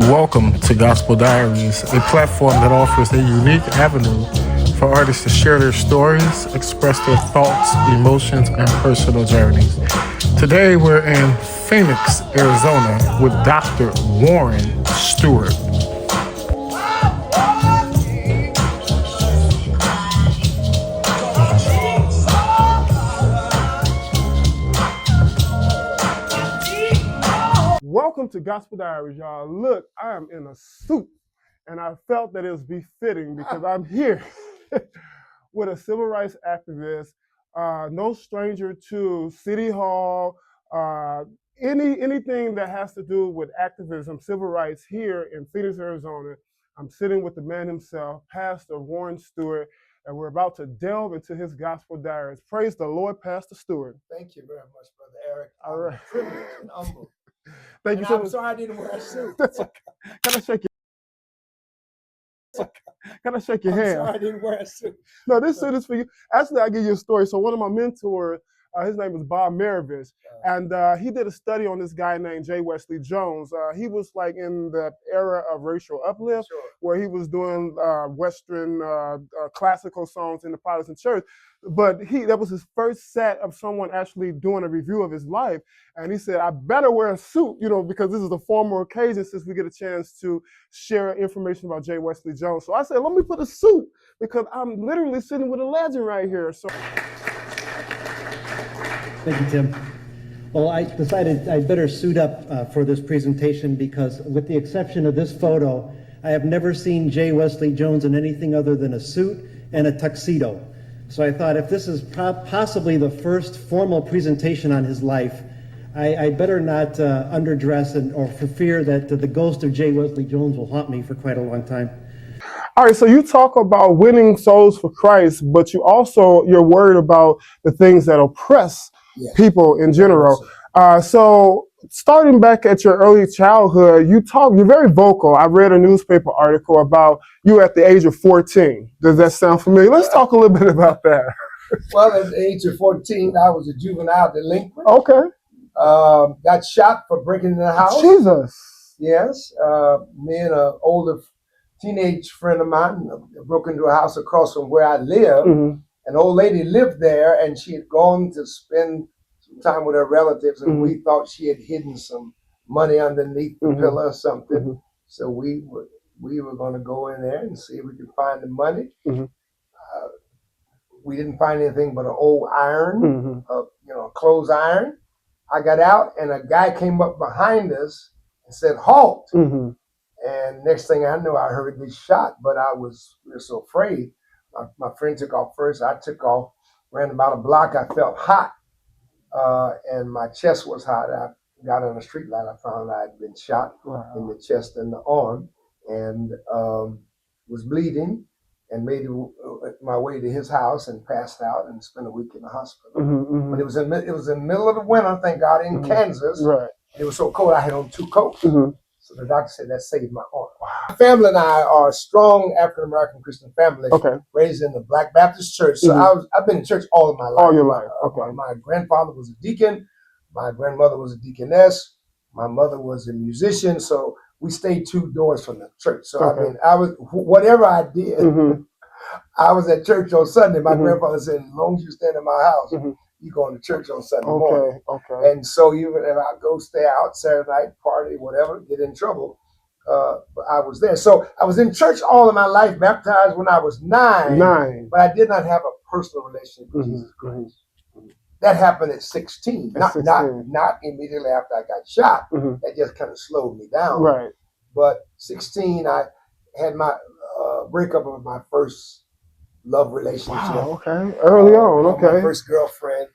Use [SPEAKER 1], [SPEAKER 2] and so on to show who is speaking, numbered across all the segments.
[SPEAKER 1] Welcome to Gospel Diaries, a platform that offers a unique avenue for artists to share their stories, express their thoughts, emotions, and personal journeys. Today we're in Phoenix, Arizona with Dr. Warren Stewart. Welcome to Gospel Diaries, y'all. Look, I am in a suit, and I felt that it was befitting because I'm here with a civil rights activist, no stranger to City Hall, anything that has to do with activism, civil rights here in Phoenix, Arizona. I'm sitting with the man himself, Pastor Warren Stewart, and we're about to delve into his Gospel Diaries. Praise the Lord, Pastor Stewart.
[SPEAKER 2] Thank you very much, Brother Eric.
[SPEAKER 1] All right.
[SPEAKER 2] I'm privileged and humbled.
[SPEAKER 1] Thank you so much.
[SPEAKER 2] I'm sorry I didn't wear a suit.
[SPEAKER 1] That's okay. Can I shake your Can I shake your hand?
[SPEAKER 2] I'm sorry I didn't wear a suit.
[SPEAKER 1] No, this suit is for you. Actually, I'll give you a story. So one of my mentors, his name is Bob Maravich, and he did a study on this guy named Wesley Jones. He was like in the era of racial uplift, where he was doing Western classical songs in the Protestant church. But that was his first set of someone actually doing a review of his life. And he said, I better wear a suit, because this is a formal occasion since we get a chance to share information about Wesley Jones. So I said, let me put a suit because I'm literally sitting with a legend right here. So.
[SPEAKER 3] Thank you, Tim. Well, I decided I'd better suit up for this presentation because with the exception of this photo, I have never seen Wesley Jones in anything other than a suit and a tuxedo. So I thought if this is possibly the first formal presentation on his life, I better not underdress or for fear that the ghost of Wesley Jones will haunt me for quite a long time.
[SPEAKER 1] All right, so you talk about winning souls for Christ, but you're worried about the things that oppress people in general. So starting back at your early childhood, you're very vocal. I read a newspaper article about you at the age of 14. Does that sound familiar? Let's talk a little bit about that.
[SPEAKER 2] Well, at the age of 14, I was a juvenile delinquent.
[SPEAKER 1] Okay.
[SPEAKER 2] Got shot for breaking in the house.
[SPEAKER 1] Jesus.
[SPEAKER 2] Yes. Me and an older teenage friend of mine broke into a house across from where I live. Mm-hmm. An old lady lived there, and she had gone to spend some time with her relatives, and we thought she had hidden some money underneath the pillow or something. Mm-hmm. So we were going to go in there and see if we could find the money. Mm-hmm. We didn't find anything but an old iron, a clothes iron. I got out, and a guy came up behind us and said, "Halt!" Mm-hmm. And next thing I knew, I heard this shot, but we were so afraid. My friend took off first. I took off, ran about a block. I felt hot, and my chest was hot. I got on a street light. I found I had been shot in the chest and the arm, and was bleeding, and made my way to his house and passed out and spent a week in the hospital. Mm-hmm. But it was in the middle of the winter, thank God, in Kansas. Right. It was so cold. I had on 2 coats. Mm-hmm. So the doctor said that saved my arm. My family and I are a strong African-American Christian family, raised in the Black Baptist church. So I've been in church all of my life.
[SPEAKER 1] All your life. Okay.
[SPEAKER 2] My grandfather was a deacon. My grandmother was a deaconess. My mother was a musician. So we stayed 2 doors from the church. So I was whatever I did, I was at church on Sunday. My grandfather said, as long as you stand in my house, you going to church on Sunday morning. Okay. And so even if I go stay out Saturday night, party, whatever, get in trouble, but I was there. So I was in church all of my life, baptized when I was 9. But I did not have a personal relationship with Jesus Christ. Mm-hmm. That happened at 16. Not immediately after I got shot. Mm-hmm. That just kind of slowed me down. Right. But 16, I had my breakup of my first love relationship.
[SPEAKER 1] Wow, okay. Early on,
[SPEAKER 2] my first girlfriend,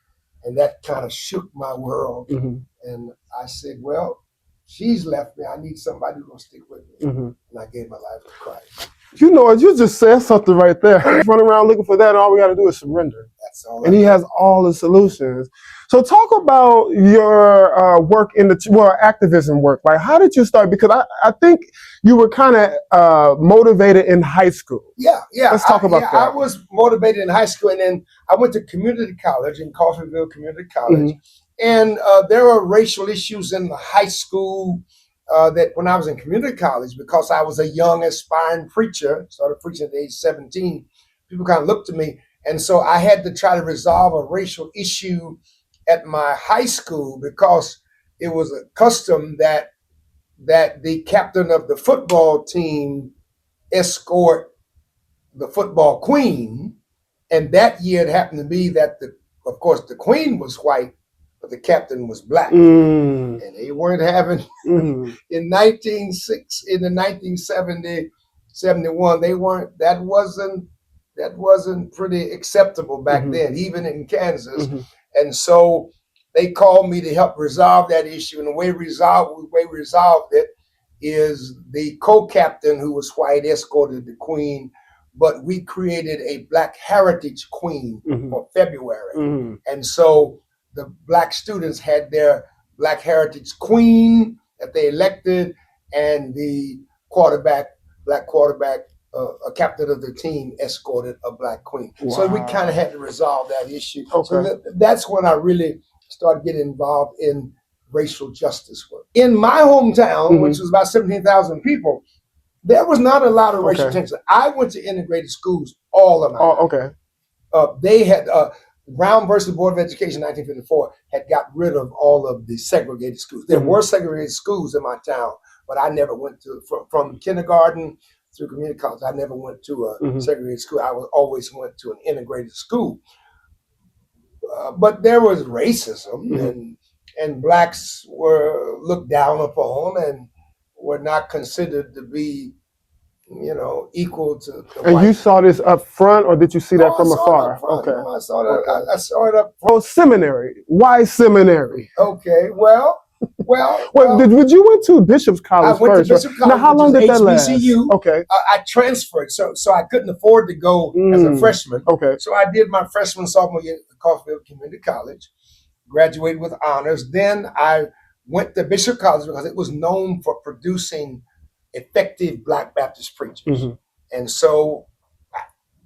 [SPEAKER 2] and that kind of shook my world. Mm-hmm. And I said, well, she's left me. I need somebody who's going to stick with me. Mm-hmm. And I gave my life to Christ.
[SPEAKER 1] You just said something right there. Running around looking for that, and all we got to do is surrender.
[SPEAKER 2] That's all.
[SPEAKER 1] And he has all the solutions. So talk about your work in activism work. Like, how did you start? Because I think you were kind of motivated in high school.
[SPEAKER 2] Yeah.
[SPEAKER 1] Let's talk about that.
[SPEAKER 2] I was motivated in high school, and then I went to community college in Coffeyville Community College. Mm-hmm. And there were racial issues in the high school that when I was in community college, because I was a young aspiring preacher, started preaching at age 17, people kind of looked to me. And so I had to try to resolve a racial issue at my high school, because it was a custom that the captain of the football team escort the football queen. And that year it happened to be that of course the queen was white, but the captain was black. And they weren't having in the 1970, 71, that wasn't pretty acceptable back then, even in Kansas. And so they called me to help resolve that issue. And the way we resolved it is the co-captain, who was white, escorted the queen, but we created a Black Heritage Queen for February. And so the Black students had their Black Heritage Queen that they elected, and the Black quarterback, a captain of the team, escorted a Black queen. Wow. So we kind of had to resolve that issue. Okay. So that's when I really started getting involved in racial justice work. In my hometown, which was about 17,000 people, there was not a lot of racial tension. I went to integrated schools all of my life. They had Brown versus Board of Education, 1954, had got rid of all of the segregated schools. There were segregated schools in my town, but I never went to, from kindergarten through community college, I never went to a segregated school. I always went to an integrated school. But there was racism, and blacks were looked down upon and were not considered to be, equal to the
[SPEAKER 1] And
[SPEAKER 2] white.
[SPEAKER 1] you saw this up front, or did you see that from afar?
[SPEAKER 2] No, I saw that. I saw it up front.
[SPEAKER 1] Oh, seminary. Why seminary?
[SPEAKER 2] Okay, well,
[SPEAKER 1] Did you went to Bishop's College
[SPEAKER 2] I went
[SPEAKER 1] first?
[SPEAKER 2] to Bishop College.
[SPEAKER 1] Now, how long did that last?
[SPEAKER 2] HBCU.
[SPEAKER 1] Okay.
[SPEAKER 2] I transferred, so I couldn't afford to go as a freshman.
[SPEAKER 1] Okay.
[SPEAKER 2] So I did my freshman, sophomore year at Coffeyville Community College, graduated with honors. Then I went to Bishop College because it was known for producing effective Black Baptist preachers. And so I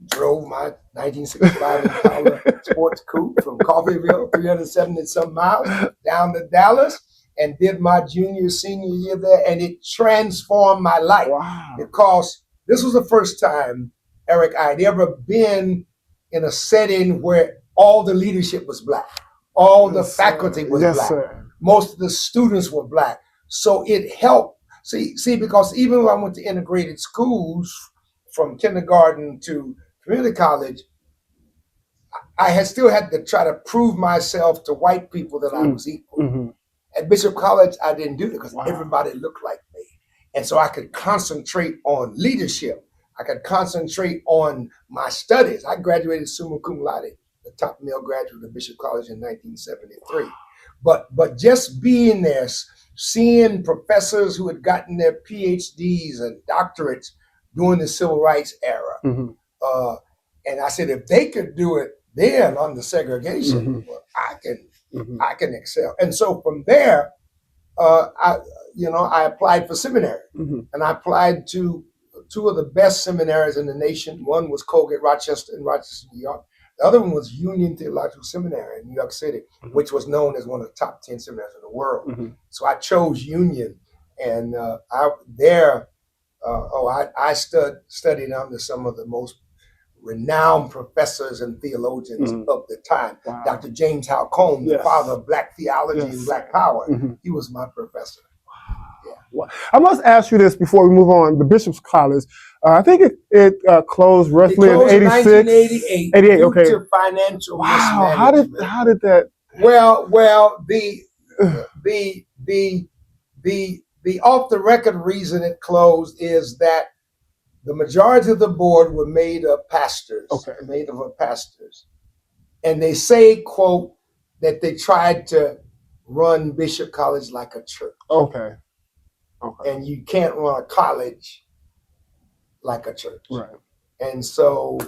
[SPEAKER 2] drove my 1965 Impala sports coupe from Coffeyville, 370-some miles, down to Dallas, and did my senior year there, and it transformed my life. Wow. Because this was the first time, Eric, I'd ever been in a setting where all the leadership was Black, all the faculty was Black, most of the students were Black. So it helped. See, because even when I went to integrated schools from kindergarten to community college, I had still had to try to prove myself to white people that I was equal. At Bishop College, I didn't do that because everybody looked like me. And so I could concentrate on leadership. I could concentrate on my studies. I graduated summa cum laude, the top male graduate of Bishop College in 1973. But just being there, seeing professors who had gotten their PhDs and doctorates during the civil rights era. And I said, if they could do it then on the segregation, well, I can excel. And so from there, I applied for seminary, and I applied to two of the best seminaries in the nation. One was Colgate Rochester in Rochester, New York. The other one was Union Theological Seminary in New York City, which was known as one of the top 10 seminaries in the world. So I chose Union, and I studied under some of the most renowned professors and theologians of the time. Wow. Dr. James Howell Cone, the father of Black theology and Black power, he was my professor.
[SPEAKER 1] Well, I must ask you this before we move on. The Bishop's College, I think it closed roughly in 86?
[SPEAKER 2] 1988.
[SPEAKER 1] 88, okay.
[SPEAKER 2] Due to financial mismanagement.
[SPEAKER 1] How did that?
[SPEAKER 2] Well, the off the record reason it closed is that the majority of the board were made of pastors. And they say, quote, that they tried to run Bishop College like a church. Okay. And you can't run a college like a church. Right. And so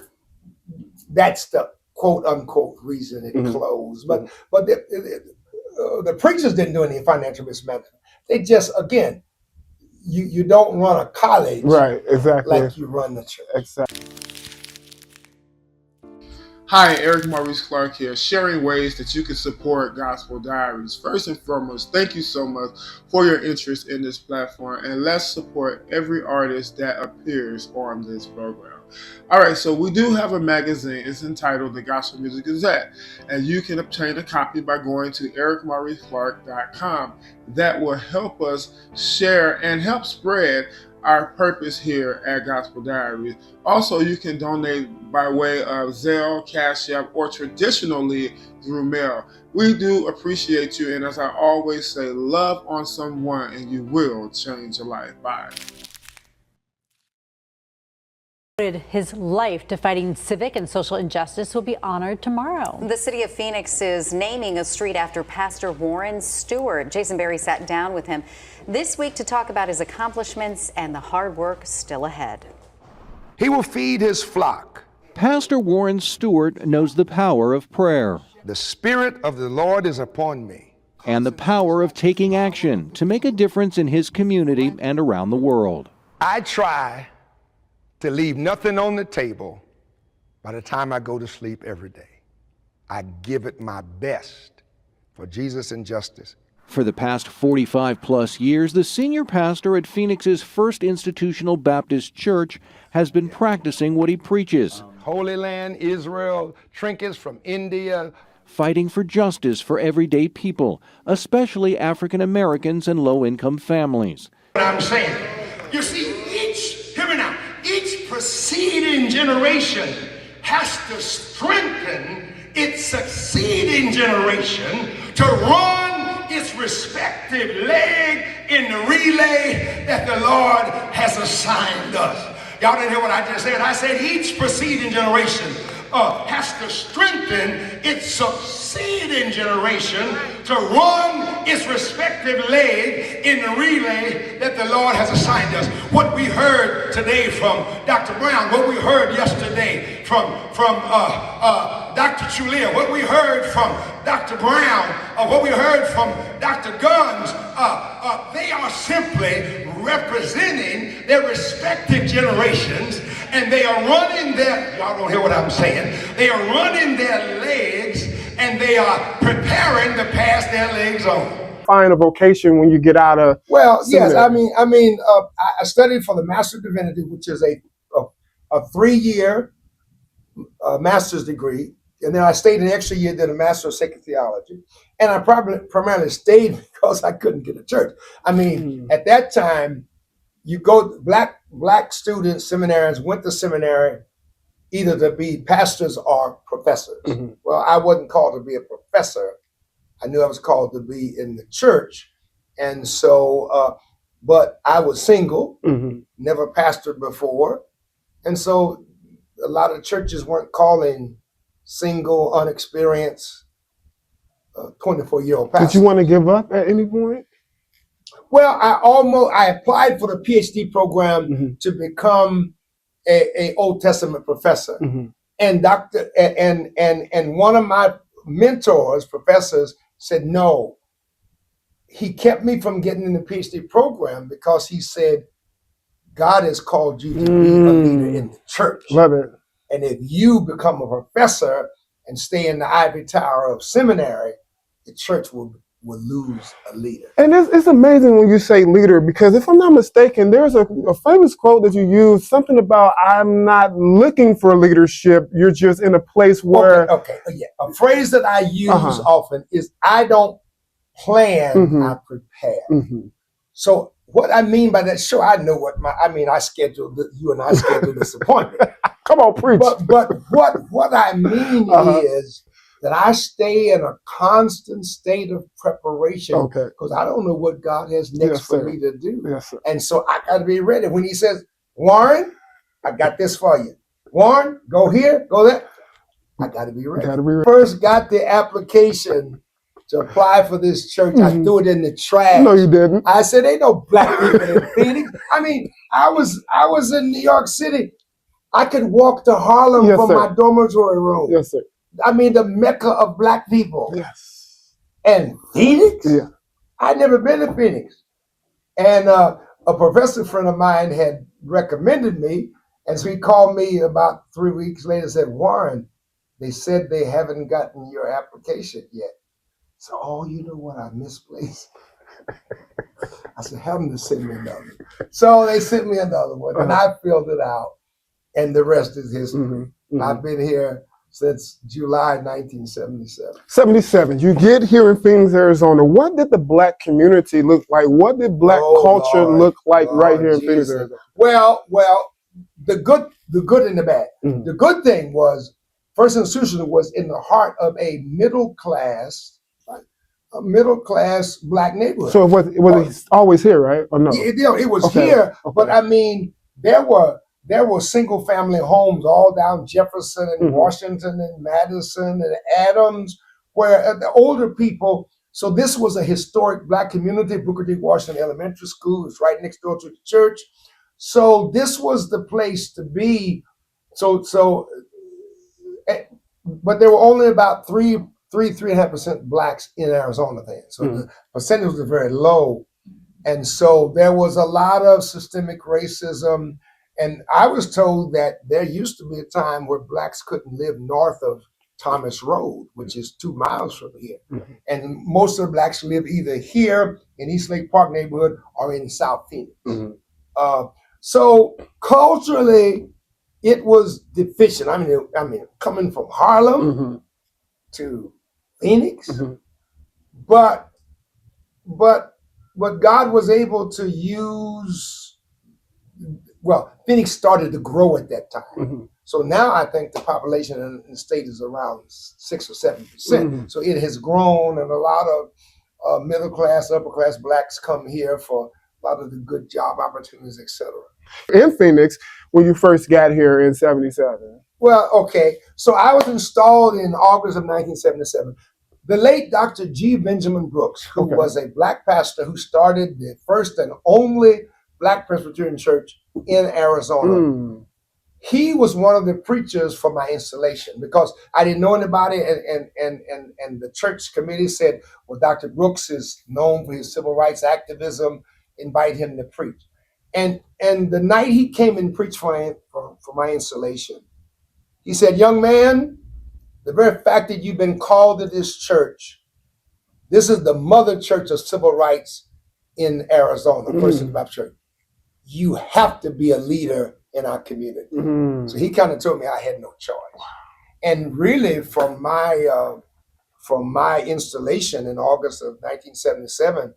[SPEAKER 2] that's the quote unquote reason it closed. But the preachers didn't do any financial mismanagement. They just, again, you don't run a college
[SPEAKER 1] right, exactly,
[SPEAKER 2] like you run the church.
[SPEAKER 1] Exactly. Hi, Eric Maurice Clark here, sharing ways that you can support Gospel Diaries. First and foremost, thank you so much for your interest in this platform, and let's support every artist that appears on this program. All right, so we do have a magazine. It's entitled The Gospel Music Gazette, and you can obtain a copy by going to ericmauriceclark.com. That will help us share and help spread our purpose here at Gospel Diaries. Also, you can donate by way of Zelle, Cashapp, or traditionally through mail. We do appreciate you, and as I always say, love on someone and you will change your life. Bye.
[SPEAKER 4] His life to fighting civic and social injustice will be honored tomorrow.
[SPEAKER 5] The city of Phoenix is naming a street after Pastor Warren Stewart. Jason Berry sat down with him this week to talk about his accomplishments and the hard work still ahead.
[SPEAKER 6] He will feed his flock.
[SPEAKER 7] Pastor Warren Stewart knows the power of prayer.
[SPEAKER 6] The Spirit of the Lord is upon me.
[SPEAKER 7] And the power of taking action to make a difference in his community and around the world.
[SPEAKER 6] I try to leave nothing on the table by the time I go to sleep every day. I give it my best for Jesus and justice.
[SPEAKER 7] For the past 45 plus years, the senior pastor at Phoenix's First Institutional Baptist Church has been practicing what he preaches.
[SPEAKER 6] Holy Land, Israel, trinkets from India.
[SPEAKER 7] Fighting for justice for everyday people, especially African Americans and low-income families.
[SPEAKER 6] What I'm saying, you see, hear me now, each preceding generation has to strengthen its succeeding generation to run its respective leg in the relay that the Lord has assigned us. Y'all didn't hear what I just said. I said each preceding generation has to strengthen its succeeding generation to run its respective leg in the relay that the Lord has assigned us. What we heard today from Dr. Brown, what we heard yesterday from Dr. Chulia, what we heard from Dr. Brown, what we heard from Dr. Guns, they are simply representing their respective generations, and they are running their, y'all don't hear what I'm saying, they are running their legs and they are preparing to pass their legs on.
[SPEAKER 1] Find a vocation when you get out of
[SPEAKER 2] Yes,
[SPEAKER 1] seminary.
[SPEAKER 2] I studied for the Master of Divinity, which is a 3-year master's degree, and then I stayed an extra year, did a Master of Sacred Theology, and I primarily stayed because I couldn't get a church. At that time, you go, black students, seminarians went to seminary either to be pastors or professors.
[SPEAKER 1] Mm-hmm.
[SPEAKER 2] Well, I wasn't called to be a professor. I knew I was called to be in the church. And so, but I was single,
[SPEAKER 1] Mm-hmm.
[SPEAKER 2] never pastored before. And so a lot of churches weren't calling single, unexperienced, 24-year-old pastors.
[SPEAKER 1] Did you want to give up at any point?
[SPEAKER 2] Well, I applied for the PhD program
[SPEAKER 1] Mm-hmm.
[SPEAKER 2] to become a Old Testament professor.
[SPEAKER 1] Mm-hmm.
[SPEAKER 2] And one of my mentors, professors, said no. He kept me from getting in the PhD program because he said, God has called you to be a leader in the church.
[SPEAKER 1] Love it.
[SPEAKER 2] And if you become a professor and stay in the ivory tower of seminary, the church will lose a leader.
[SPEAKER 1] And it's amazing when you say leader, because if I'm not mistaken, there's a famous quote that you use, something about, I'm not looking for leadership, you're just in a place where...
[SPEAKER 2] Okay. A phrase that I use often is, I don't plan, I prepare.
[SPEAKER 1] Mm-hmm.
[SPEAKER 2] So what I mean by that, sure, I know what I scheduled, you and I scheduled this appointment.
[SPEAKER 1] Come on, preach.
[SPEAKER 2] But what I mean is that I stay in a constant state of preparation, because I don't know what God has next for me to do.
[SPEAKER 1] Yes, sir.
[SPEAKER 2] And so I got to be ready. When he says, Warren, I got this for you. Warren, go here, go there. I got to be ready. First got the application to apply for this church. I threw it in the trash.
[SPEAKER 1] No, you didn't.
[SPEAKER 2] I said, ain't no black people in Phoenix. I was in New York City. I could walk to Harlem from my dormitory room.
[SPEAKER 1] Yes, sir.
[SPEAKER 2] The Mecca of black people.
[SPEAKER 1] Yes.
[SPEAKER 2] And Phoenix?
[SPEAKER 1] Yeah.
[SPEAKER 2] I'd never been to Phoenix. And a professor friend of mine had recommended me. And so he called me about 3 weeks later and said, Warren, They said they haven't gotten your application yet. So, oh, you know what? I misplaced. I said, have them to send me another. So they sent me another one, and I filled it out, and the rest is history. I've been here since July 1977.
[SPEAKER 1] 77. You get here in Phoenix, Arizona. What did the black community look like? What did black culture look like right here in Phoenix, Arizona?
[SPEAKER 2] Well, the good and the bad. The good thing was First Institution was in the heart of a middle class black neighborhood.
[SPEAKER 1] So was it always here, right? Or no?
[SPEAKER 2] It was here, but I mean, there were single family homes all down Jefferson and Washington and Madison and Adams, where the older people. So this was a historic black community. Booker T. Washington Elementary School is right next door to the church. So this was the place to be. But there were only about 3.5% blacks in Arizona then. So the percentage was very low. And so there was a lot of systemic racism. And I was told that there used to be a time where blacks couldn't live north of Thomas Road, which is 2 miles from here. And most of the blacks live either here in East Lake Park neighborhood or in South Phoenix. So culturally, it was deficient. I mean, coming from Harlem to Phoenix, but God was able to use. Well, Phoenix started to grow at that time. So now I think the population in the state is around 6 or 7%. So it has grown, and a lot of middle class, upper class blacks come here for a lot of the good job opportunities, etc.
[SPEAKER 1] In Phoenix, when you first got here in 77.
[SPEAKER 2] Well, okay. So I was installed in August of 1977. The late Dr. G. Benjamin Brooks, who was a black pastor who started the first and only black Presbyterian church in Arizona. He was one of the preachers for my installation because I didn't know anybody, and the church committee said, well, Dr. Brooks is known for his civil rights activism, invite him to preach. And the night he came and preached for my installation, he said, young man, the very fact that you've been called to this church, this is the mother church of civil rights in Arizona, First Baptist Church. You have to be a leader in our community. So he kind of told me I had no choice. And really, from my installation in August of 1977,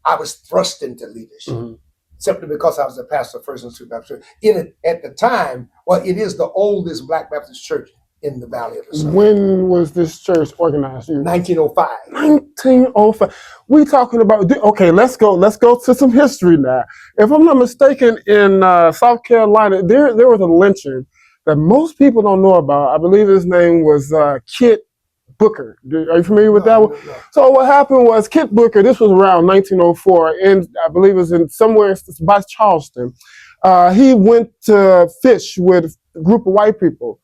[SPEAKER 2] I was thrust into leadership. Simply because I was a pastor of First Institute Baptist Church. At the time, well, it is the oldest black Baptist church in the Valley of the Sun.
[SPEAKER 1] When was this church organized?
[SPEAKER 2] 1905.
[SPEAKER 1] 1905. We talking about, okay, let's go to some history now. If I'm not mistaken, in South Carolina, there was a lynching that most people don't know about. I believe his name was Kit Booker. Are you familiar with that one? No. So what happened was Kit Booker, this was around 1904, and I believe it was in somewhere by Charleston. He went to fish with a group of white people.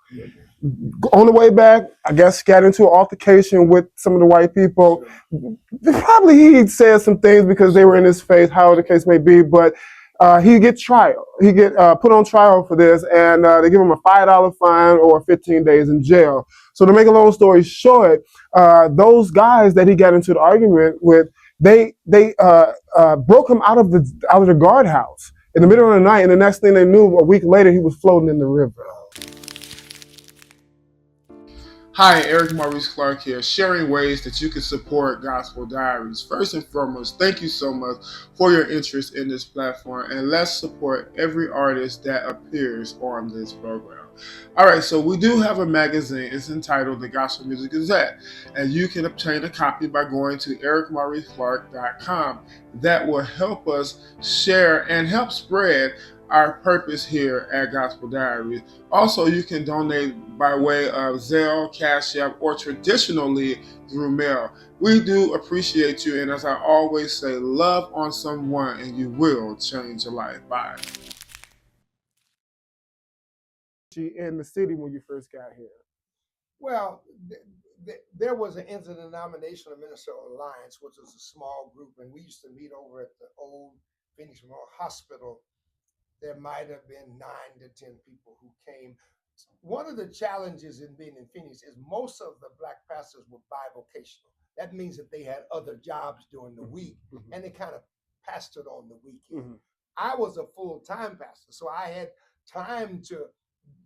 [SPEAKER 1] On the way back, I guess got into an altercation with some of the white people. Probably he said some things because they were in his face, how the case may be, but he get trial. He get put on trial for this, and they give him a $5 fine or 15 days in jail. So to make a long story short, those guys that he got into the argument with, they broke him out of the guardhouse in the middle of the night, and the next thing they knew, a week later, he was floating in the river.
[SPEAKER 8] Hi, Eric Maurice Clark here, sharing ways that you can support Gospel Diaries. First and foremost, thank you so much for your interest in this platform, and let's support every artist that appears on this program. All right, so we do have a magazine. It's entitled The Gospel Music Gazette, and you can obtain a copy by going to ericmauriceclark.com. That will help us share and help spread our purpose here at Gospel Diaries. Also, you can donate by way of Zelle, Cashapp, or traditionally through mail. We do appreciate you, and as I always say, love on someone and you will change your life. Bye.
[SPEAKER 1] In the city when you first got here?
[SPEAKER 2] Well, there was an interdenominational ministerial alliance, which was a small group, and we used to meet over at the old Phoenix Memorial Hospital. There might have been 9 to 10 people who came one of the challenges in being in Phoenix is most of the black pastors were bivocational. That means that they had other jobs during the week and they kind of pastored on the weekend. I was a full-time pastor, so I had time to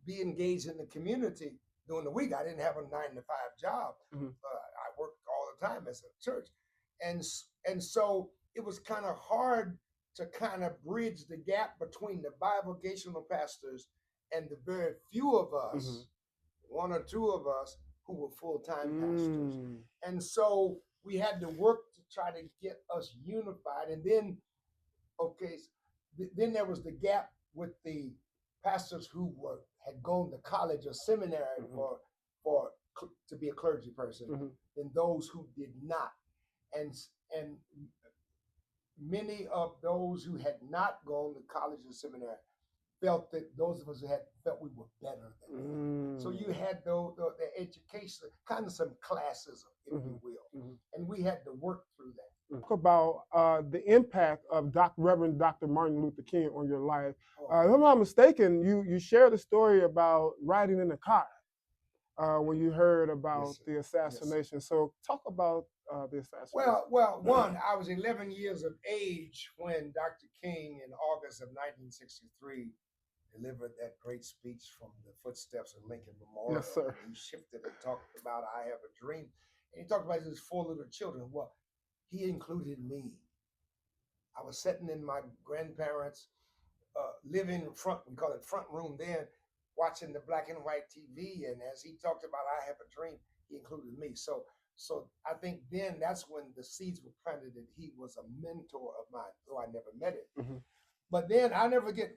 [SPEAKER 2] be engaged in the community during the week. I didn't have a 9-to-5 job. I worked all the time as a church. And so it was kind of hard to kind of bridge the gap between the bivocational pastors and the very few of us, 1 or 2 of us, who were full-time pastors. And so we had to work to try to get us unified. And then, then there was the gap with the pastors who had gone to college or seminary to be a clergy person, and those who did not. And many of those who had not gone to college or seminary felt that those of us who had felt we were better than them. So you had the education, kind of some classism, if you will, and we had to work through that.
[SPEAKER 1] Talk about the impact of Reverend Dr. Martin Luther King on your life. If I'm not mistaken, you shared a story about riding in a car when you heard about the assassination. So talk about the assassination.
[SPEAKER 2] Well, one, I was 11 years of age when Dr. King, in August of 1963, delivered that great speech from the footsteps of Lincoln Memorial.
[SPEAKER 1] Yes, sir.
[SPEAKER 2] He shifted and talked about I Have a Dream. And he talked about his 4 little children. Well, he included me. I was sitting in my grandparents' living front, we call it front room then, watching the black and white TV. And as he talked about I Have a Dream, he included me. So I think then that's when the seeds were planted that he was a mentor of mine, though I never met him. But then I'll never forget,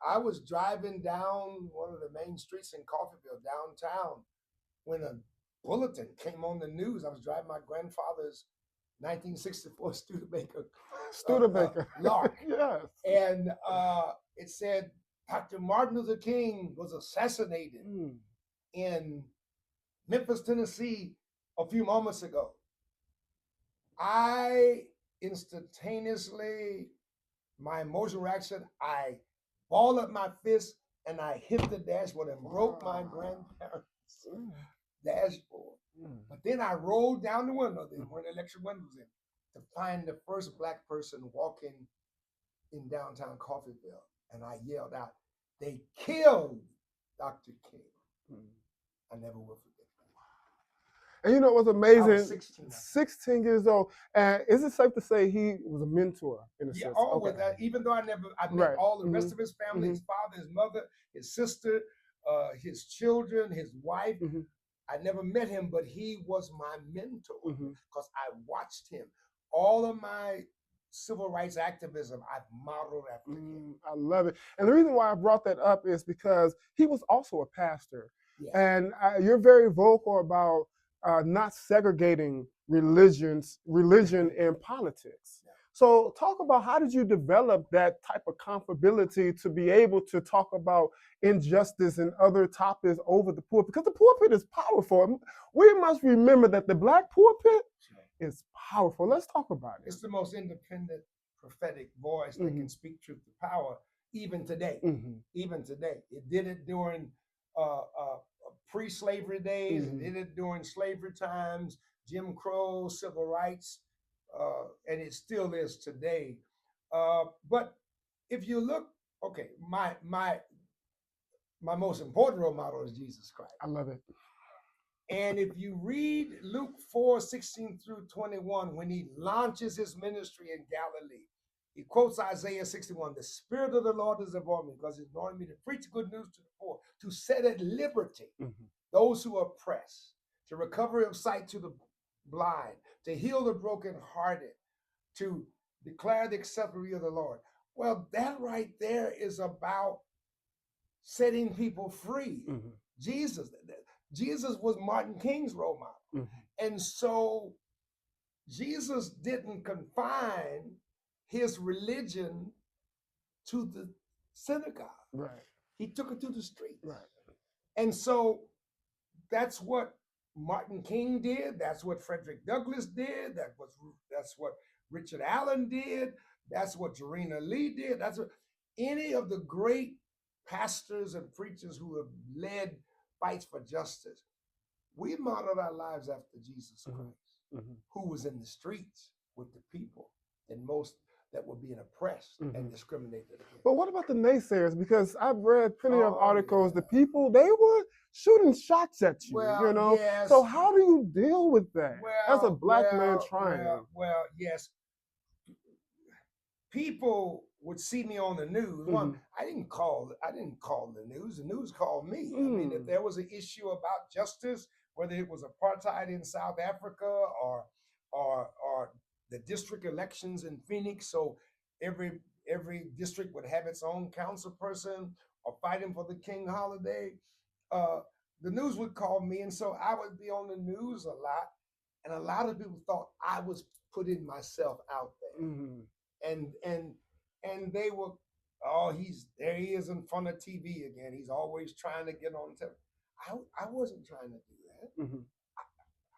[SPEAKER 2] I was driving down one of the main streets in Coffeyville, downtown, when a bulletin came on the news. I was driving my grandfather's 1964 Studebaker Lark.
[SPEAKER 1] Yes.
[SPEAKER 2] And it said, Dr. Martin Luther King was assassinated in Memphis, Tennessee, a few moments ago. I instantaneously, my emotional reaction, I balled up my fist and I hit the dashboard and broke my grandparents' dashboard. But then I rolled down the window, where the electric window was in, to find the first black person walking in downtown Coffeyville. And I yelled out, "They killed Dr. King." I never will forget that.
[SPEAKER 1] And you know what's amazing?
[SPEAKER 2] I was
[SPEAKER 1] 16 years old. And is it safe to say he was a mentor in a sense?
[SPEAKER 2] With that, even though I met all the rest of his family, his father, his mother, his sister, his children, his wife. I never met him, but he was my mentor because I watched him. All of my civil rights activism, I've modeled after him.
[SPEAKER 1] I love it. And the reason why I brought that up is because he was also a pastor.
[SPEAKER 2] Yes.
[SPEAKER 1] And you're very vocal about not segregating religion and politics.
[SPEAKER 2] Yeah.
[SPEAKER 1] So talk about, how did you develop that type of comfortability to be able to talk about injustice and other topics over the pulpit? Because the pulpit is powerful. We must remember that the black pulpit is powerful. Let's talk about it.
[SPEAKER 2] It's the most independent prophetic voice that can speak truth to power, even today. Even today. It did it during pre-slavery days. It did it during slavery times, Jim Crow, civil rights, and it still is today. But if you look, my most important role model is Jesus Christ.
[SPEAKER 1] I love it.
[SPEAKER 2] And if you read Luke 4:16 through 21, when he launches his ministry in Galilee, he quotes Isaiah 61, "The Spirit of the Lord is upon me, because he's anointed me to preach good news to the poor, to set at liberty those who are oppressed, to recovery of sight to the blind, to heal the brokenhearted, to declare the acceptable year of the Lord." Well, that right there is about setting people free. Jesus was Martin King's role model. And so Jesus didn't confine his religion to the synagogue.
[SPEAKER 1] Right.
[SPEAKER 2] He took it to the streets.
[SPEAKER 1] Right.
[SPEAKER 2] And so that's what Martin King did. That's what Frederick Douglass did. That's what Richard Allen did. That's what Jarena Lee did. That's what any of the great pastors and preachers who have led fights for justice, we modeled our lives after Jesus Christ, who was in the streets with the people and most that were being oppressed and discriminated against.
[SPEAKER 1] But what about the naysayers? Because I've read plenty of articles. The people, they were shooting shots at you, you know?
[SPEAKER 2] Yes.
[SPEAKER 1] So how do you deal with that as a black man trying?
[SPEAKER 2] Well, yes. People would see me on the news. One, I didn't call the news. The news called me. I mean, if there was an issue about justice, whether it was apartheid in South Africa or the district elections in Phoenix, so every district would have its own council person, or fighting for the King holiday, the news would call me, and so I would be on the news a lot, and a lot of people thought I was putting myself out there, and they were, oh, there he is in front of TV again. He's always trying to get on TV. I wasn't trying to do that.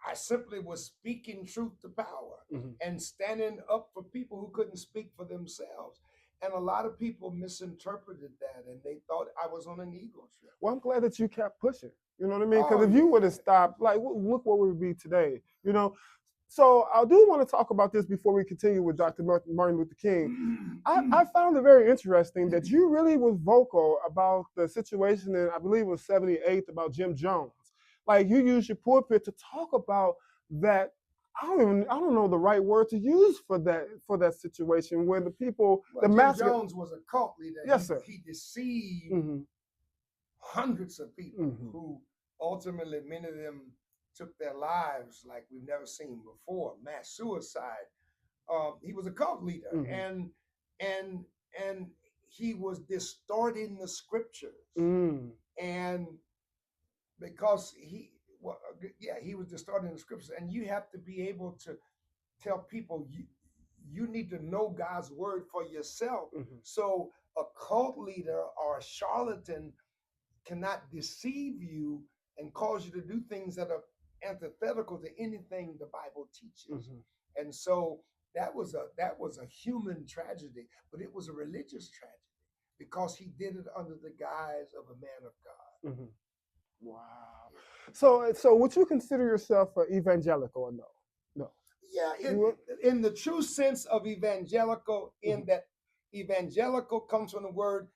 [SPEAKER 2] I simply was speaking truth to power and standing up for people who couldn't speak for themselves. And a lot of people misinterpreted that, and they thought I was on an ego trip.
[SPEAKER 1] Well, I'm glad that you kept pushing. You know what I mean? Because if you would have stopped, like, look where we would be today. You know. So I do want to talk about this before we continue with Dr. Martin Luther King. I found it very interesting that you really was vocal about the situation in, I believe it was 78th, about Jim Jones. Like, you used your pulpit to talk about that. I don't know the right word to use for that situation where the people,
[SPEAKER 2] Jim Jones was a cult leader.
[SPEAKER 1] Yes, sir.
[SPEAKER 2] He deceived hundreds of people who ultimately, many of them took their lives like we've never seen before, mass suicide. He was a cult leader, and he was distorting the scriptures, and because he was distorting the scriptures, and you have to be able to tell people you need to know God's word for yourself. So a cult leader or a charlatan cannot deceive you and cause you to do things that are antithetical to anything the Bible teaches. And so that was a human tragedy, but it was a religious tragedy because he did it under the guise of a man of God.
[SPEAKER 1] Wow. So would you consider yourself evangelical or no? No.
[SPEAKER 2] Yeah, in the true sense of evangelical, in that evangelical comes from the word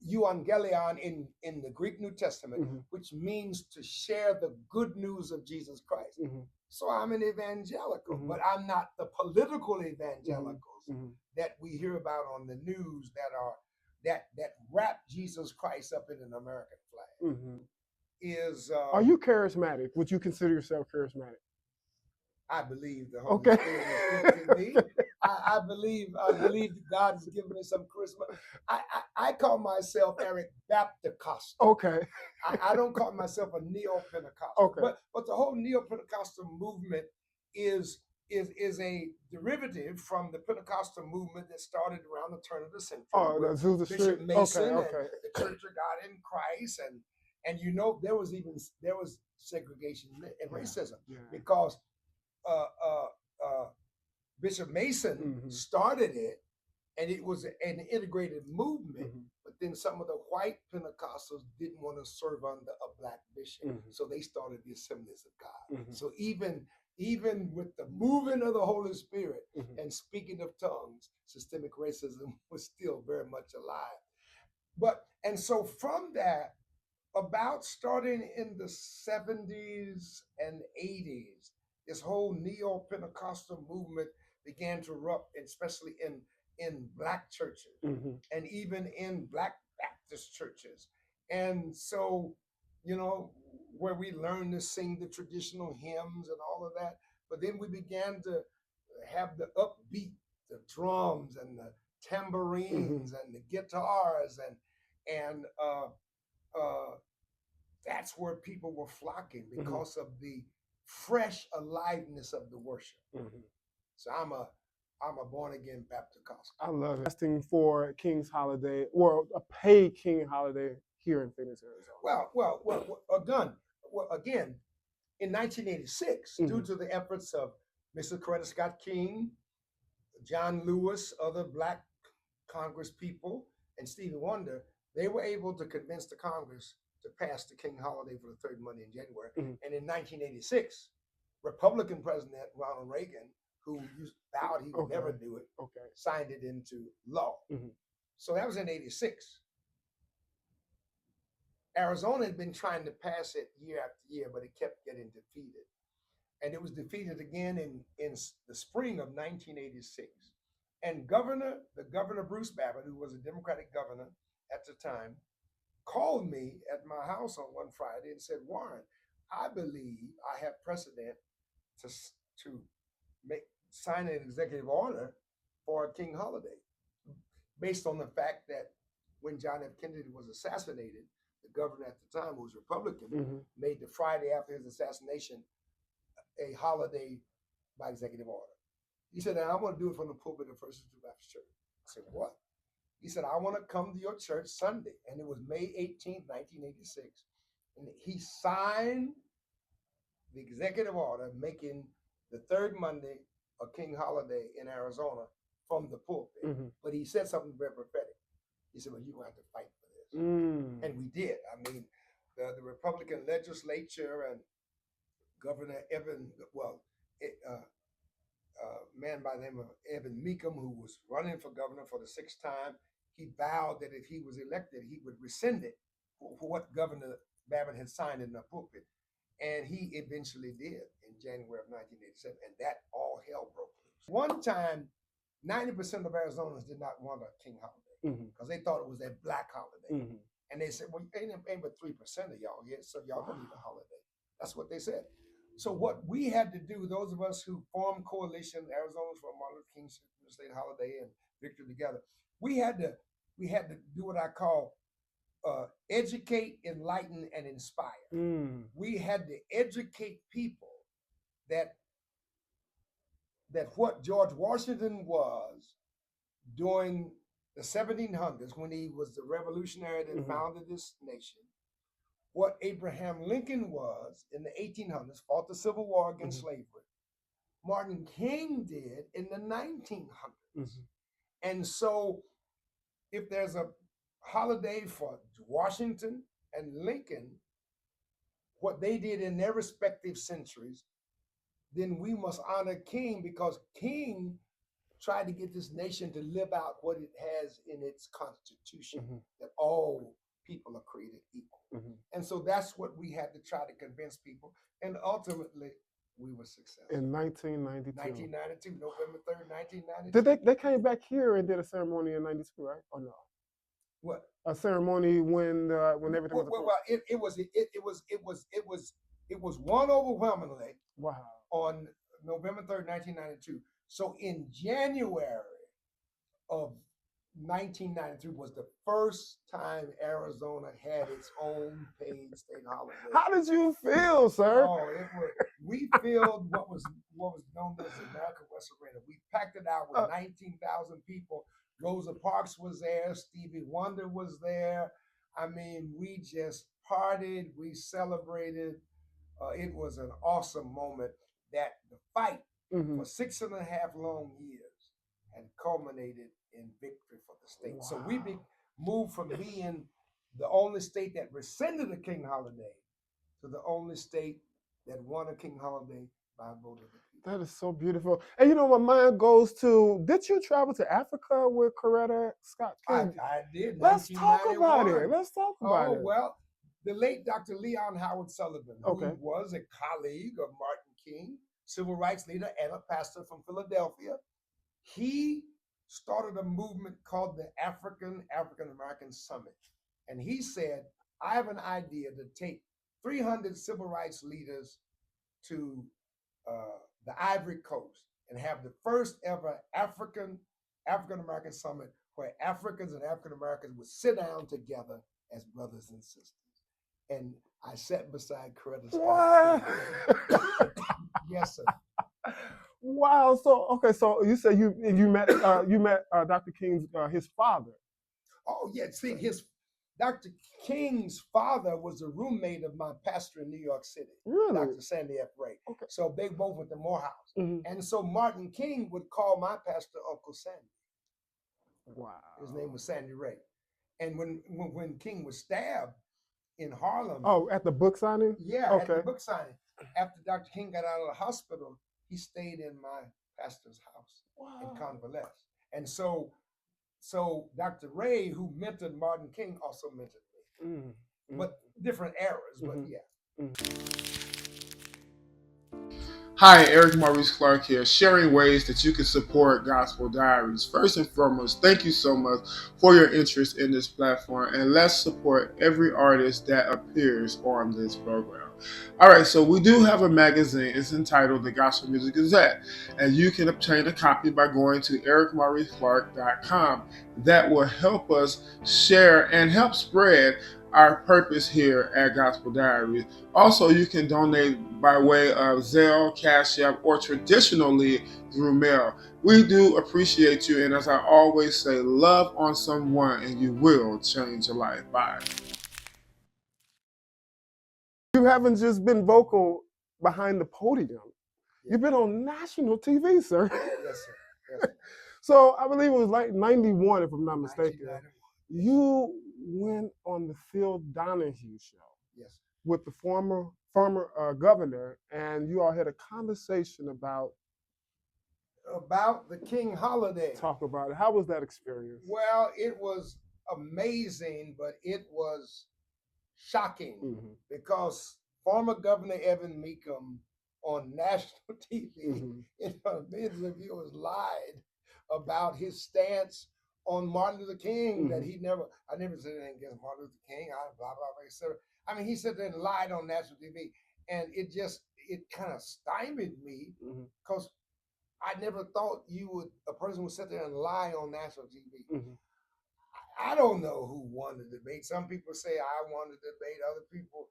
[SPEAKER 2] euangelion in the Greek New Testament, which means to share the good news of Jesus Christ. So I'm an evangelical, but I'm not the political evangelicals that we hear about on the news that wrap Jesus Christ up in an American flag.
[SPEAKER 1] Are you charismatic? Would you consider yourself charismatic?
[SPEAKER 2] I believe the Holy Spirit is in me. I believe God has given me some charisma. I call myself Eric Baptist.
[SPEAKER 1] Okay.
[SPEAKER 2] I don't call myself a neo-Pentecostal.
[SPEAKER 1] Okay.
[SPEAKER 2] But the whole neo-Pentecostal movement is a derivative from the Pentecostal movement that started around the turn of the century.
[SPEAKER 1] Oh, that's
[SPEAKER 2] Bishop Mason
[SPEAKER 1] okay.
[SPEAKER 2] and the Church of God in Christ, and you know there was segregation and racism because Bishop Mason started it, and it was an integrated movement. But then some of the white Pentecostals didn't want to serve under a black bishop, so they started the Assemblies of God. So even with the moving of the Holy Spirit and speaking of tongues, systemic racism was still very much alive. And so from that, about starting in the 70s and 80s, this whole neo-Pentecostal movement began to erupt, especially in black churches and even in black Baptist churches. And so, you know, where we learned to sing the traditional hymns and all of that, but then we began to have the upbeat, the drums and the tambourines and the guitars, and that's where people were flocking because of the fresh aliveness of the worship. So I'm a born again Baptist.
[SPEAKER 1] I love it. Asking for King's Holiday, or a paid King holiday here in Phoenix, Arizona.
[SPEAKER 2] Well, again, in 1986, due to the efforts of Mr. Coretta Scott King, John Lewis, other black Congress people, and Stevie Wonder, they were able to convince the Congress to pass the King holiday for the third Monday in January. And in 1986, Republican President Ronald Reagan, who vowed he would never do it, signed it into law. So that was in 86. Arizona had been trying to pass it year after year, but it kept getting defeated. And it was defeated again in the spring of 1986. And Governor Bruce Babbitt, who was a Democratic governor at the time, called me at my house on one Friday and said, Warren, I believe I have precedent to sign an executive order for a King holiday, based on the fact that when John F. Kennedy was assassinated, the governor at the time, who was Republican, made the Friday after his assassination a holiday by executive order. He said, I want to do it from the pulpit of First Baptist Church. I said, what? He said, I want to come to your church Sunday. And it was May 18th, 1986. And he signed the executive order making the third Monday a King holiday in Arizona from the pulpit. But he said something very prophetic. He said, well, you're going to have to fight for this. And we did. I mean, the Republican legislature and Governor Evan, man by the name of Evan Meekum, who was running for governor for the 6th time, he vowed that if he was elected, he would rescind it for what Governor Babbitt had signed in the pulpit. And he eventually did in January of 1987, and that all hell broke loose. One time, 90% of Arizonans did not want a King holiday because they thought it was that black holiday. And they said, well, ain't but 3% of y'all here, so y'all don't need a holiday. That's what they said. So what we had to do, those of us who formed coalition, Arizonans for Martin Luther King State Holiday and Victory Together, we had to do what I call educate, enlighten, and inspire. We had to educate people that what George Washington was during the 1700s, when he was the revolutionary that founded this nation, what Abraham Lincoln was in the 1800s, fought the Civil War against slavery, Martin King did in the 1900s. And so if there's a holiday for Washington and Lincoln, what they did in their respective centuries, then we must honor King, because King tried to get this nation to live out what it has in its constitution, that all people are created equal. And so that's what we had to try to convince people. And ultimately, we were successful.
[SPEAKER 1] In 1992.
[SPEAKER 2] 1992, November 3rd, 1992.
[SPEAKER 1] Did they came back here and did a ceremony in 92, right? Or no?
[SPEAKER 2] What?
[SPEAKER 1] A ceremony when everything was.
[SPEAKER 2] Well, it was won overwhelmingly.
[SPEAKER 1] Wow.
[SPEAKER 2] On November 3rd, 1992. So in January of 1993 was the first time Arizona had its own paid state holiday.
[SPEAKER 1] How did you feel, sir?
[SPEAKER 2] Oh, we filled what was known as the American West Arena. We packed it out with 19,000 people. Rosa Parks was there. Stevie Wonder was there. I mean, we just partied. We celebrated. It was an awesome moment. That the fight for 6.5 long years had culminated in victory for the state. Wow. So we moved from being the only state that rescinded a King holiday to the only state that won a King holiday by a vote of the people.
[SPEAKER 1] That is so beautiful. And you know, my mind goes to, did you travel to Africa with Coretta Scott King?
[SPEAKER 2] I did.
[SPEAKER 1] Let's talk about it. Let's talk about it.
[SPEAKER 2] Oh, well, the late Dr. Leon Howard Sullivan, who was a colleague of Martin King, civil rights leader and a pastor from Philadelphia, he started a movement called the African American Summit. And he said, I have an idea to take 300 civil rights leaders to the Ivory Coast and have the first ever African American Summit where Africans and African Americans would sit down together as brothers and sisters. And I sat beside Coretta Scott. Yes, sir.
[SPEAKER 1] Wow. So you said you met Dr. King's his father.
[SPEAKER 2] Oh yeah. See, Dr. King's father was a roommate of my pastor in New York City,
[SPEAKER 1] really?
[SPEAKER 2] Dr. Sandy F. Ray.
[SPEAKER 1] Okay.
[SPEAKER 2] So they both went to Morehouse, and so Martin King would call my pastor Uncle Sandy.
[SPEAKER 1] Wow.
[SPEAKER 2] His name was Sandy Ray, And when King was stabbed in Harlem,
[SPEAKER 1] Oh, at the book signing?
[SPEAKER 2] yeah, at the
[SPEAKER 1] Okay.
[SPEAKER 2] book signing, after Dr. King got out of the hospital, he stayed in my pastor's house in
[SPEAKER 1] Wow.
[SPEAKER 2] Convalesce. And so Dr. Ray, who mentored Martin King, also mentored me. But different eras, but yeah.
[SPEAKER 8] Hi, Eric Maurice Clark here, sharing ways that you can support Gospel Diaries. First and foremost, thank you so much for your interest in this platform, and let's support every artist that appears on this program. All right, so we do have a magazine. It's entitled The Gospel Music Gazette, and you can obtain a copy by going to ericmauriceclark.com. That will help us share and help spread our purpose here at Gospel Diaries. Also, you can donate by way of Zelle, Cashapp, or traditionally through mail. We do appreciate you, and as I always say, love on someone and you will change your life. Bye.
[SPEAKER 1] You haven't just been vocal behind the podium. You've been on national TV, sir.
[SPEAKER 2] Yes, sir. Yes, sir.
[SPEAKER 1] So I believe it was like 91, if I'm not mistaken.
[SPEAKER 2] 1991.
[SPEAKER 1] You went on the Phil Donahue show.
[SPEAKER 2] Yes.
[SPEAKER 1] With the former governor, and you all had a conversation about
[SPEAKER 2] the King holiday.
[SPEAKER 1] Talk about it. How was that experience?
[SPEAKER 2] Well, it was amazing, but it was shocking because former Governor Evan Meekum on national TV in front of millions of viewers lied about his stance on Martin Luther King, that I never said anything against Martin Luther King, blah, blah, blah, etc. I mean, he sat there and lied on national TV, and it kind of stymied me because I never thought a person would sit there and lie on national TV. I don't know who won the debate. Some people say I won the debate. Other people,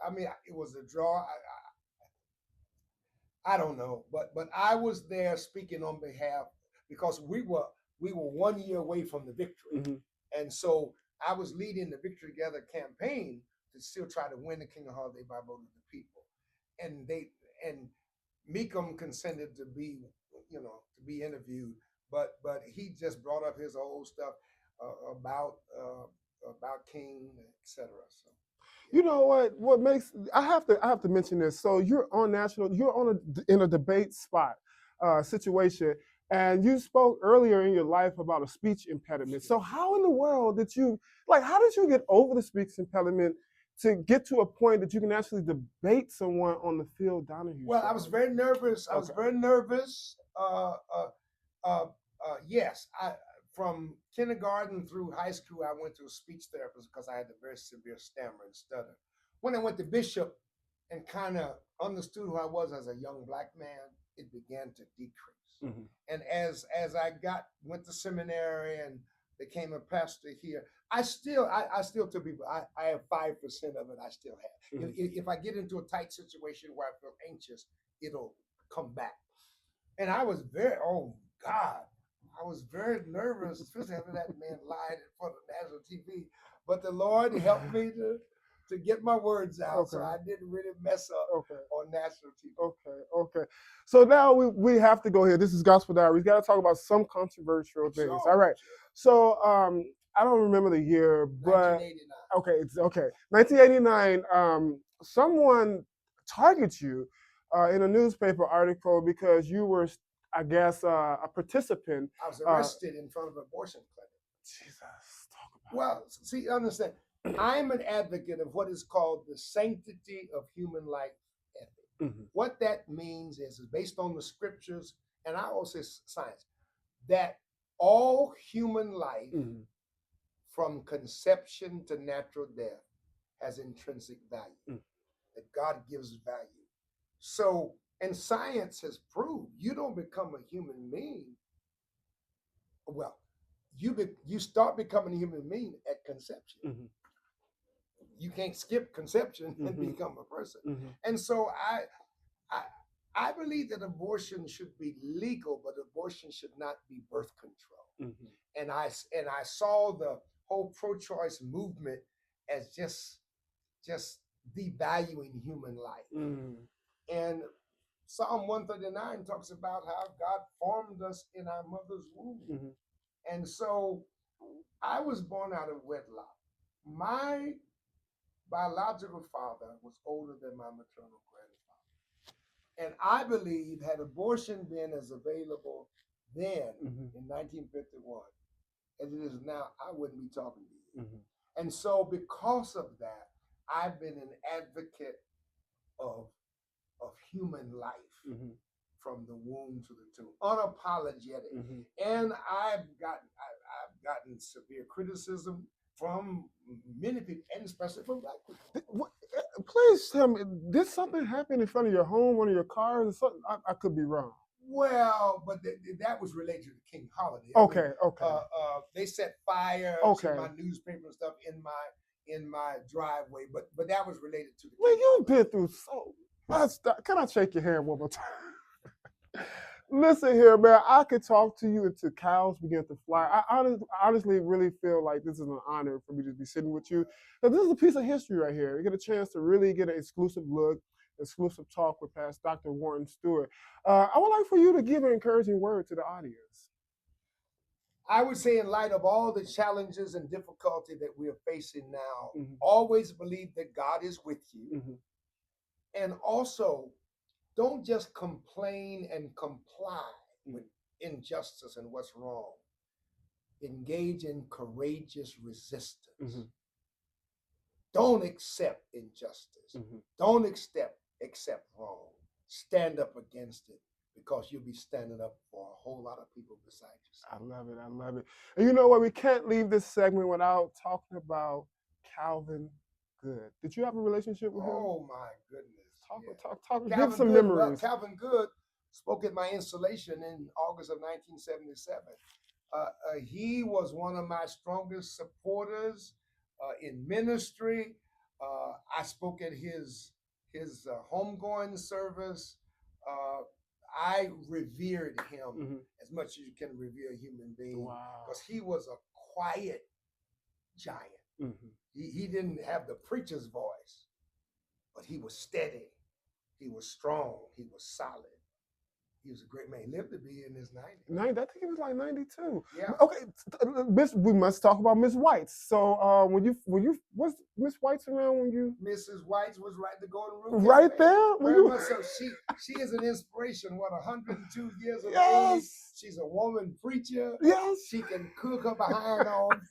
[SPEAKER 2] I mean, it was a draw. I don't know, but I was there speaking on behalf because we were 1 year away from the victory, and so I was leading the Victory Together campaign to still try to win the King of Holiday by vote of the people, and Meekum consented to be interviewed, but he just brought up his old stuff about King, etc. So.
[SPEAKER 1] You know what makes I have to mention this. So you're in a debate spot situation, and you spoke earlier in your life about a speech impediment. So how in the world did you get over the speech impediment to get to a point that you can actually debate someone on the Phil Donahue
[SPEAKER 2] show?
[SPEAKER 1] I
[SPEAKER 2] was very nervous. I was very nervous. Yes, from kindergarten through high school, I went to a speech therapist because I had a very severe stammer and stutter. When I went to Bishop and kind of understood who I was as a young Black man, it began to decrease. And as I went to seminary and became a pastor here, I still tell people I have 5% of it. I still have. If I get into a tight situation where I feel anxious, it'll come back. And I was I was very nervous, especially after that man lied in front of national TV. But the Lord helped me to get my words out, so I didn't really mess up on national TV.
[SPEAKER 1] Okay. So now we have to go here. This is Gospel Diaries. We got to talk about some controversial things.
[SPEAKER 2] Sure,
[SPEAKER 1] all right. So I don't remember the year, but
[SPEAKER 2] 1989.
[SPEAKER 1] 1989. Someone targets you in a newspaper article because you were, I guess, a participant.
[SPEAKER 2] I was arrested in front of an abortion clinic.
[SPEAKER 1] Jesus, talk about
[SPEAKER 2] Well, see, understand, I'm an advocate of what is called the sanctity of human life ethic. What that means is based on the scriptures, and I also say science, that all human life from conception to natural death has intrinsic value, that God gives value. So, and science has proved you don't become a human being. Well, you start becoming a human being at conception. You can't skip conception and become a person. And so I believe that abortion should be legal, but abortion should not be birth control. And I saw the whole pro-choice movement as just devaluing human life. And Psalm 139 talks about how God formed us in our mother's womb. And so I was born out of wedlock. My biological father was older than my maternal grandfather. And I believe had abortion been as available then in 1951 as it is now, I wouldn't be talking to you. And so because of that, I've been an advocate of human life from the womb to the tomb, unapologetic. And I've gotten severe criticism from many people, and especially from Black people.
[SPEAKER 1] Please tell me, did something happen in front of your home, one of your cars, or something? I could be wrong.
[SPEAKER 2] Well, but that was related to the King holiday.
[SPEAKER 1] Okay, okay.
[SPEAKER 2] They set fire to my newspaper and stuff in my driveway, but that was related to the
[SPEAKER 1] Well,
[SPEAKER 2] King
[SPEAKER 1] you've
[SPEAKER 2] holiday.
[SPEAKER 1] been through so much stuff. Can I shake your hand one more time? Listen here, man. I could talk to you until cows begin to fly. I honestly really feel like this is an honor for me to be sitting with you. Because this is a piece of history right here. You get a chance to really get an exclusive look, exclusive talk with Pastor Dr. Warren Stewart. I would like for you to give an encouraging word to the audience.
[SPEAKER 2] I would say, in light of all the challenges and difficulty that we are facing now, always believe that God is with you. And also, don't just complain and comply with injustice and what's wrong. Engage in courageous resistance. Don't accept injustice. Don't accept wrong. Stand up against it, because you'll be standing up for a whole lot of people beside you.
[SPEAKER 1] I love it. I love it. And you know what? We can't leave this segment without talking about Calvin Good. Did you have a relationship with him?
[SPEAKER 2] Oh my goodness.
[SPEAKER 1] Talk. Give some memories.
[SPEAKER 2] Well, Calvin Good spoke at my installation in August of 1977. He was one of my strongest supporters in ministry. I spoke at his homegoing service. I revered him as much as you can revere a human being, because he was a quiet giant. He didn't have the preacher's voice, but he was steady. He was strong. He was solid. He was a great man. He lived to be in his 90s.
[SPEAKER 1] I think he was like 92.
[SPEAKER 2] Yeah.
[SPEAKER 1] Okay, we must talk about Miss White's. So was Miss White's around when you?
[SPEAKER 2] Mrs. White's was right the golden rule.
[SPEAKER 1] Right there.
[SPEAKER 2] Very much so. She is an inspiration. 102 years of age. She's a woman preacher.
[SPEAKER 1] Yes.
[SPEAKER 2] She can cook her behind on.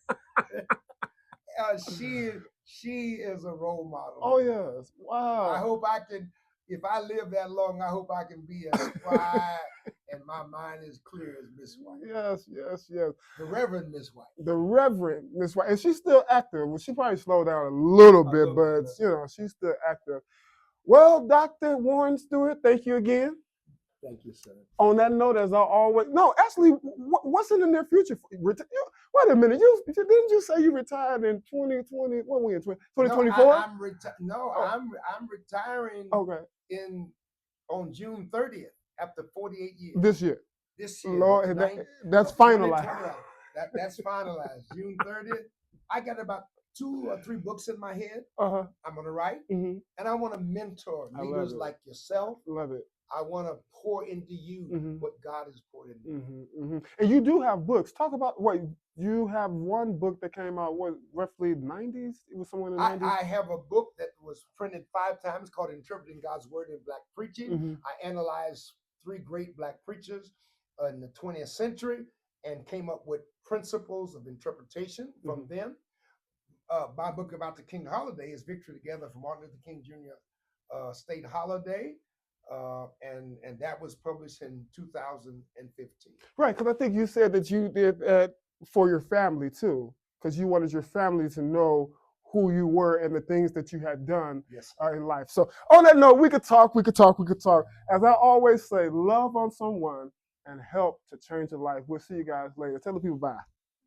[SPEAKER 2] She is a role model.
[SPEAKER 1] Oh yes. Wow.
[SPEAKER 2] I hope I can. If I live that long, I hope I can be as quiet and my mind is clear as Miss White.
[SPEAKER 1] Yes.
[SPEAKER 2] The Reverend Miss White.
[SPEAKER 1] The Reverend Miss White. And she's still active. Well, she probably slowed down a little bit, but she's still active. Well, Dr. Warren Stewart, thank you again.
[SPEAKER 2] Thank you, sir.
[SPEAKER 1] On that note, as I always, no, actually, what's in the near future? Wait a minute, didn't you say you retired in 2020? What were we in 2024?
[SPEAKER 2] I'm retiring.
[SPEAKER 1] Okay.
[SPEAKER 2] On June 30th after 48 years.
[SPEAKER 1] This year.
[SPEAKER 2] Lord,
[SPEAKER 1] that's finalized.
[SPEAKER 2] That's finalized. June 30th. I got about 2 or 3 books in my head. I'm gonna write, and I want to mentor leaders like yourself.
[SPEAKER 1] Love it.
[SPEAKER 2] I want to pour into you what God has poured into you.
[SPEAKER 1] And you do have books. Talk about you have one book that came out roughly 90s. It was somewhere in the 90s.
[SPEAKER 2] I have a book that was printed 5 times called "Interpreting God's Word in Black Preaching." I analyzed 3 great Black preachers in the 20th century and came up with principles of interpretation from them. My book about the King holiday is "Victory Together" from Martin Luther King Jr. State Holiday. And that was published in 2015. Right,
[SPEAKER 1] because I think you said that you did that for your family too, because you wanted your family to know who you were and the things that you had done in life. So on that note, we could talk. As I always say, love on someone and help to change a life. We'll see you guys later. Tell the people bye.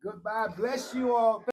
[SPEAKER 2] Goodbye. Bless you all.